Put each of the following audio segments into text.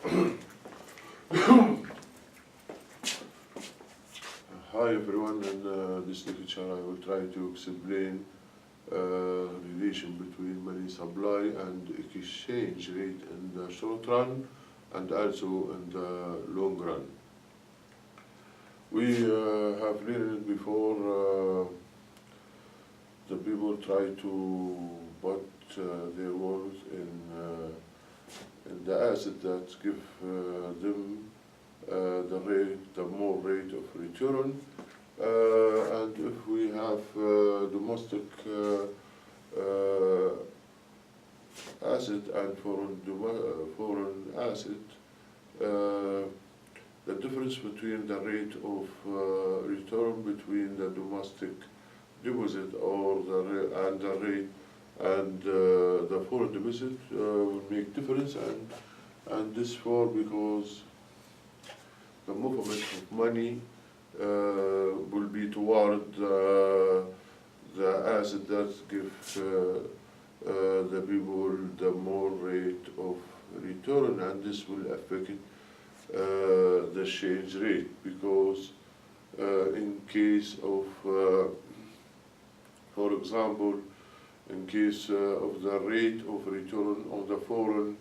Hi everyone, in this lecture I will try to explain relation between money supply and exchange rate in the short run and also in the long run. We have learned before the people try to put their worth in the asset that give them the more rate of return. And if we have domestic asset and foreign asset, the difference between the rate of return between the domestic deposit or and the rate and the foreign deposit will make difference, and this for because the movement of money will be toward the asset that gives the people the more rate of return, and this will affect the exchange rate, because in case of, for example, in case of the rate of return on the foreign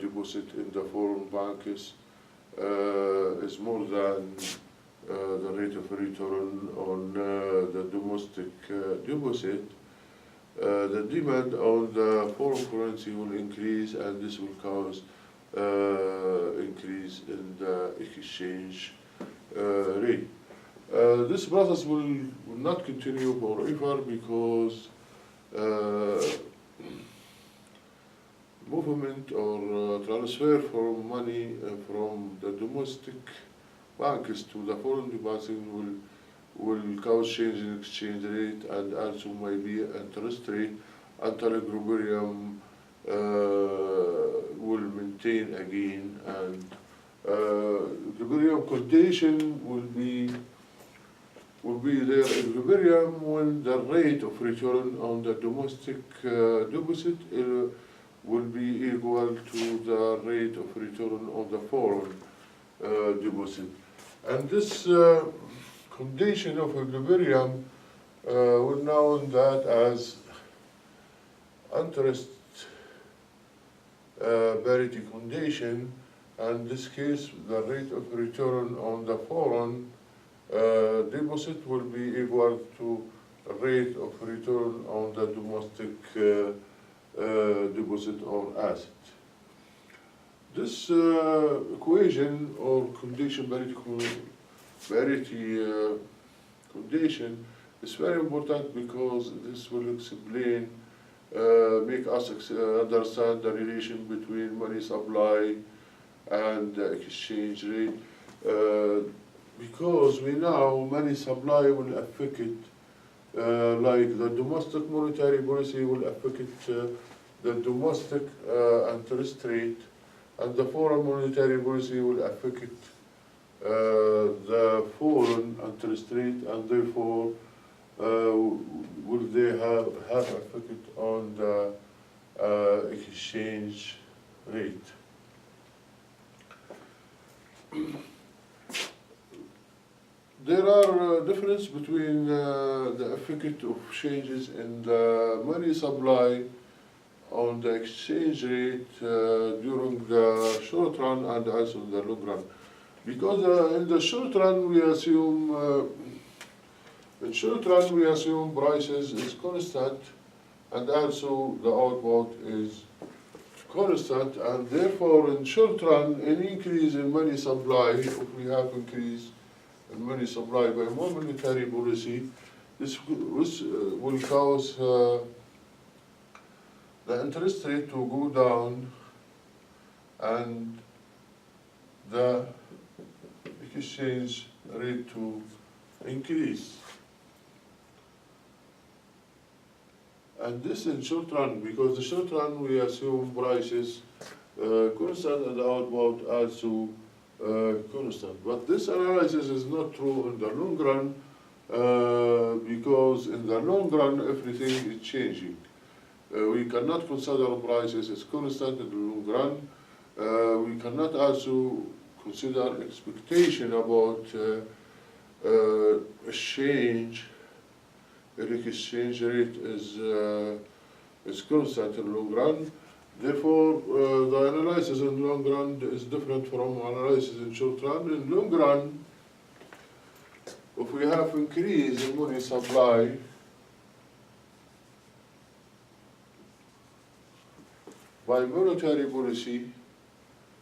deposit in the foreign banks is more than the rate of return on the domestic deposit, the demand on the foreign currency will increase, and this will cause increase in the exchange rate. This process will not continue forever, because movement or transfer from money from the domestic banks to the foreign deposit will cause change in exchange rate, and also maybe interest rate until equilibrium will maintain again, and equilibrium condition will be there equilibrium when the rate of return on the domestic deposit will be equal to the rate of return on the foreign deposit. And this condition of equilibrium we know that as interest parity condition, and in this case the rate of return on the foreign deposit will be equal to the rate of return on the domestic deposit or asset. This equation or condition parity condition is very important, because this will explain, make us understand the relation between money supply and the exchange rate, because we know money supply will affect it, like the domestic monetary policy will affect the domestic interest rate, and the foreign monetary policy will affect the foreign interest rate, and therefore will they have effect on the exchange rate. There are difference between the effect of changes in the money supply on the exchange rate during the short run and also the long run. Because in the short run we assume prices is constant, and also the output is constant, and therefore in short run an increase in money supply, if we have increase in money supply by more monetary policy, this will cause the interest rate to go down and the exchange rate to increase. And this in short run, because the short run we assume prices constant and the output also constant. But this analysis is not true in the long run, because in the long run everything is changing. We cannot consider prices as constant in the long run, We cannot also consider expectation about exchange. If exchange rate is constant in long run. Therefore, the analysis in long run is different from analysis in short run. In long run, if we have increase in money supply, by monetary policy,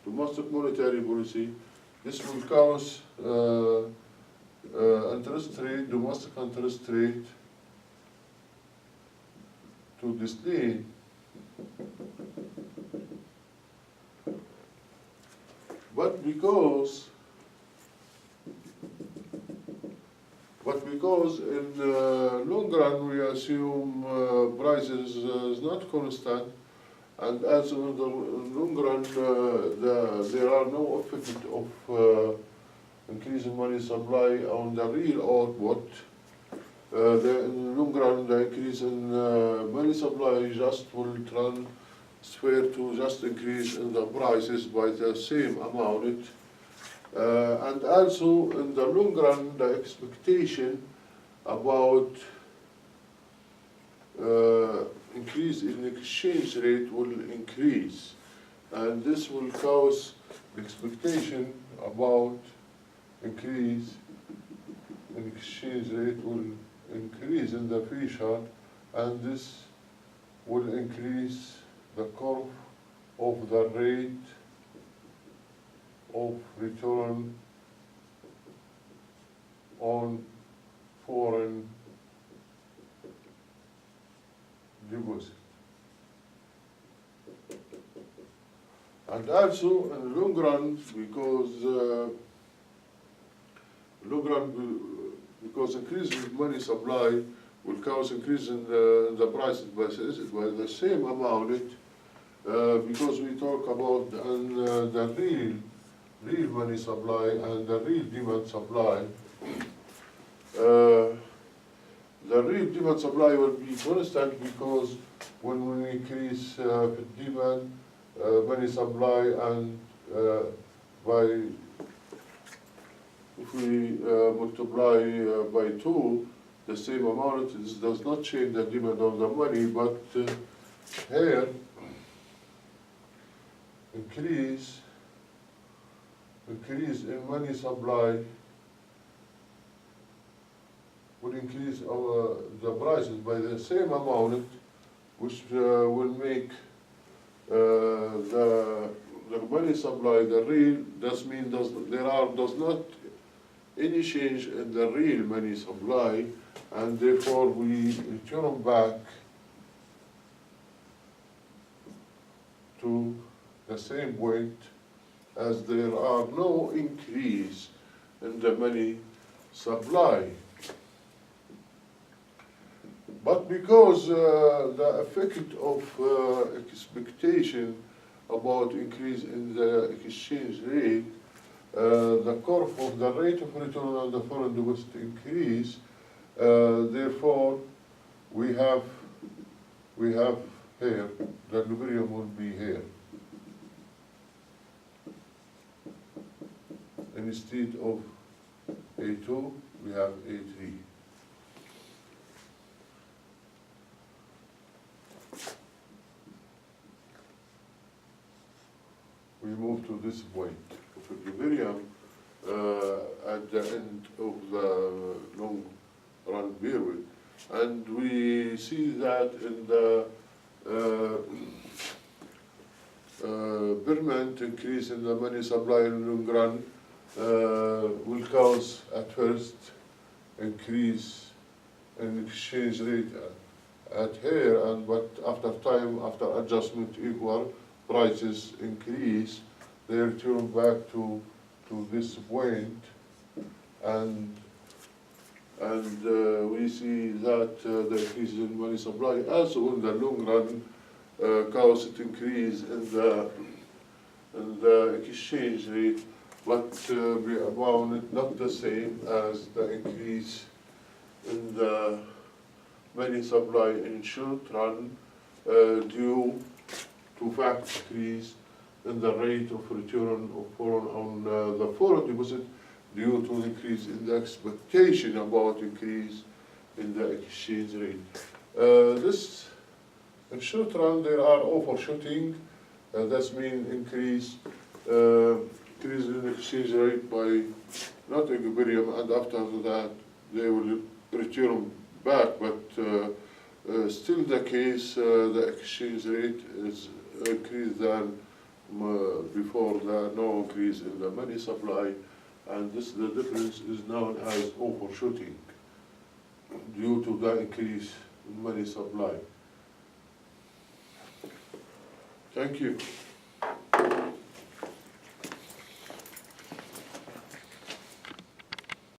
domestic monetary policy, this will cause interest rate, domestic interest rate to decline. But because in the long run we assume prices is not constant, and also in the long run there are no effect of increase in money supply on the real output. In the long run, the increase in money supply just will transfer to just increase in the prices by the same amount. And also in the long run, the expectation about increase in exchange rate will increase, and this will cause expectation about increase in exchange rate will increase in the future, and this will increase the curve of the rate of return on foreign deposit. And also in the long run, because increase in money supply will cause increase in the prices by the same amount, because we talk about the real money supply and the real demand supply. The real demand supply will be constant, because when we increase demand, money supply, and if we multiply by 2, the same amount, this does not change the demand of the money, but here, increase in money supply will increase the prices by the same amount, which will make the money supply, the real, does mean does not any change in the real money supply, and therefore we return back to the same point, as there are no increase in the money supply. But because the effect of expectation about increase in the exchange rate, the curve of the rate of return on the foreign deposit increase, therefore we have here, the equilibrium will be here. Instead of A2, we have A3. We move to this point of equilibrium at the end of the long run period, and we see that in the permanent increase in the money supply in the long run will cause at first increase in exchange rate at here, but after time, after adjustment equal, prices increase, they return back to this point, and we see that the increase in money supply also in the long run causes increase in the exchange rate, but be about not the same as the increase in the money supply in short run due to fact increase in the rate of return of foreign on the foreign deposit due to increase in the expectation about increase in the exchange rate. This, in short run, there are overshooting, that means increase in the exchange rate by not equilibrium, and after that they will return back, but still the case, the exchange rate is increased than before the no increase in the money supply, and this the difference is known as overshooting due to the increase in money supply. Thank you.